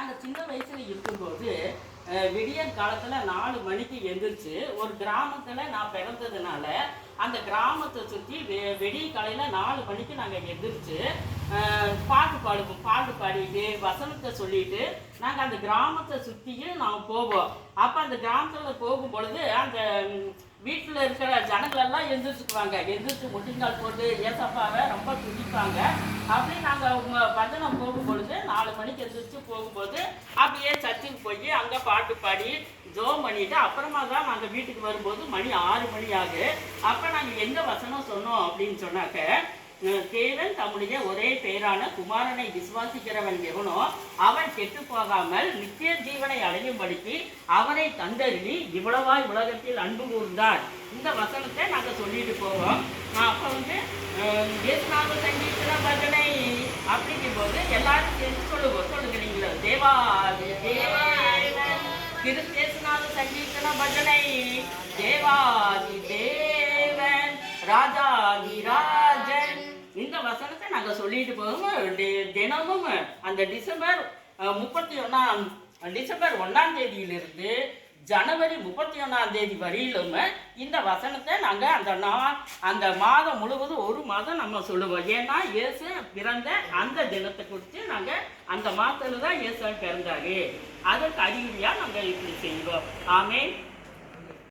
நாங்கள் சின்ன வயசில் இருக்கும்போது விடியற் காலத்தில் 4 மணிக்கு எந்திரிச்சு ஒரு கிராமத்தில் நான் பிறந்ததுனால அந்த கிராமத்தை சுற்றி வெடிய காலையில் 4 மணிக்கு நாங்கள் எந்திரிச்சு பாட்டு பாடுவோம். பாட்டு பாடிட்டு வசனத்தை சொல்லிட்டு நாங்கள் அந்த கிராமத்தை சுற்றியும் நாங்கள் போவோம். அப்போ அந்த கிராமத்தில் போகும் பொழுது அந்த வீட்டில் இருக்கிற ஜனங்களெல்லாம் எந்திரிச்சுக்குவாங்க. எந்திரிச்சு முட்டிங்கால் போட்டு ஏசப்பாவை ரொம்ப துதிப்பாங்க. அப்படி நாங்கள் பஜனம் போகும் பொழுது 4 மணிக்கு எந்திரிச்சு போகும்போது அப்படியே சர்ச்சுக்கு போய் அங்கே பாட்டு பாடி ஜோம் பண்ணிட்டு அப்புறமா தான் நாங்கள் வீட்டுக்கு வரும்போது மணி 6 மணி ஆகுது. அப்போ நாங்கள் எந்த வசனம் சொன்னோம் அப்படின்னு சொன்னாக்க, தேவன் தம்முடைய ஒரே பேரான குமாரனை விசுவாசிக்கிறவன் எவனோ அவன் கெட்டு போகாமல் நித்திய ஜீவனை அடையும்படிக்கு அவனை தந்தருளி இவ்வளவாய் உலகத்தில் அன்பு கூர்ந்தார். இந்த வசனத்தை நாங்கள் சொல்லிட்டு போவோம். அப்போ இயேசுநாத சங்கீர்த்தன பஜனை அப்படிங்கும் போது எல்லாரும் சேர்ந்து சொல்லுங்க நீங்கள தேவாதி தேவன் கிறிஸ்தேசுநாத சங்கீர்த்தன பஜனை தேவாதி தேவன் ராஜாதி ராஜன். இந்த வசனத்தை நாங்கள் சொல்லிட்டு போவோம். தினமும் அந்த டிசம்பர் 1ஆம் தேதியிலிருந்து ஜனவரி 31ஆம் தேதி வரையிலும் இந்த வசனத்தை நாங்கள் அந்த மாதம் முழுவதும் ஒரு மாதம் நம்ம சொல்லுவோம். ஏன்னா இயேசு பிறந்த அந்த தினத்தை குறித்து நாங்கள் அந்த மாதத்தில் தான் இயேசு பிறந்தாரு. அதற்கு அறிகுறியாக நாங்கள் இப்படி செய்வோம். ஆமென்.